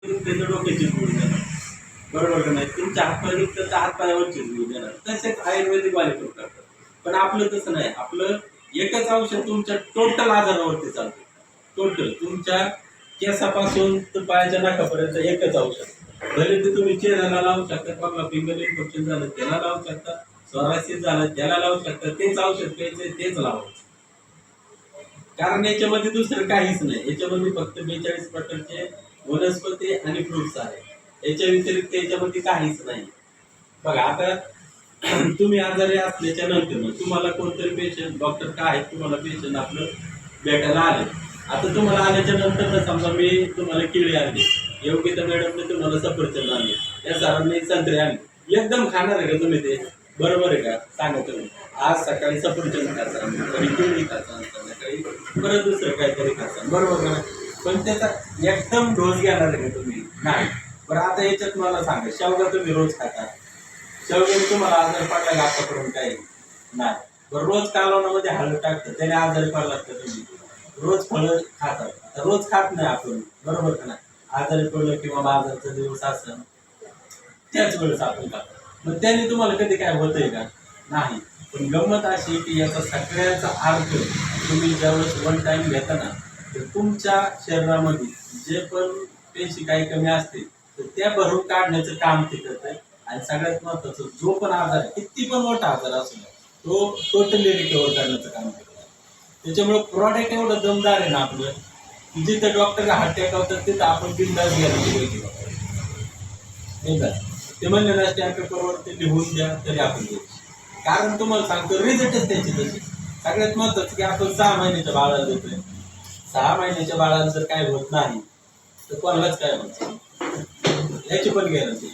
त्याचं डोक्याची गोळी देणार, बरोबर का नाही? तुमच्या हातपाय दुखतं तर हातपायावरचीच गोळी देणार. तसेच आयुर्वेदिक वाले पण करतात. पण आपलं तसं नाही. आपलं एकच औषध तुमच्या टोटल आजारावरती चालतं. टोटल तुमच्या केसापासून तर पायाच्या नाकापर्यंत एकच औषध. भले ते तुम्ही चेहऱ्याला लावू शकता, कोणाला फिंगर इन्फेक्शन झालं त्याला लावू शकता, सोरायसिस झालं त्याला लावू शकता, तेच औषध प्यायचं तेच लावायचं. कारण याच्यामध्ये दुसरं काहीच नाही. याच्यामध्ये फक्त 42 प्रकारचे वनस्पती आणि फ्रुट्स आहेत. याच्या व्यतिरिक्त याच्यामध्ये काहीच नाही. बघा आता तुम्ही आजारी असल्याच्या नंतर तुम्हाला कोणतरी पेशंट डॉक्टर काय आहेत तुम्हाला पेशंट आपलं भेटायला आले. आता तुम्हाला आल्याच्या नंतर समजा मी तुम्हाला केळी आणली, योग्य मॅडमने तुम्हाला सफरचंद आणले, या सरांनी संत्रे आणले, एकदम खाणार आहे का तुम्ही ते? बरोबर आहे का? सांगा तुम्ही. आज सकाळी सफरचंद खायचा, कधी केळी खायचा, संध्याकाळी परत दुसरं काहीतरी खायचा, बरोबर का? पण त्याचा एकदम डोस घेणार आहे का तुम्ही? नाही. बरं आता याच्यात मला सांगा, शेवगा तुम्ही रोज खाता, शेवग्याने तुम्हाला आजार पडला का आतापर्यंत काही? नाही. बरं रोज कालवणामध्ये हळद टाकतं त्याने आजारी पडला का तुम्ही? रोज फळं खातात, रोज खात नाही आपण, बरोबर का नाही? आजारी पडलं किंवा बाजारचा दिवस असेल त्याच वेळेस आपण खातो. मग त्याने तुम्हाला कधी काय होतंय का? नाही. पण गंमत अशी की याचा सगळ्याचा अर्थ तुम्ही ज्यावेळेस वन टाइम घेता ना, तर तुमच्या शरीरामध्ये जे पण पेशी काही कमी असते तर त्या भरून काढण्याचं काम ते करत आहे. आणि सगळ्यात महत्वाचं जो पण आजार आहे, किती पण मोठा आजार असो तो टोटली रिकवर करण्याचं काम करतो. त्याच्यामुळे प्रॉडक्ट एवढं दमदार आहे ना आपलं, की जिथं डॉक्टर हात टेकवतात तिथं आपण बिंदास घ्यायला पाहिजे. नाही का? ते म्हणले ना स्टॅम्प पेपरवर ते लिहून द्या तरी आपण देऊ. कारण तुम्हाला सांगतो रिझल्टच त्याची तशी. सगळ्यात महत्वाचं की आपण 6 महिन्याच्या बाळाला देतोय. 6 महिन्याच्या बाळाला जर काय होत नाही तर कोणालाच काय होत याची पण गॅरंटी.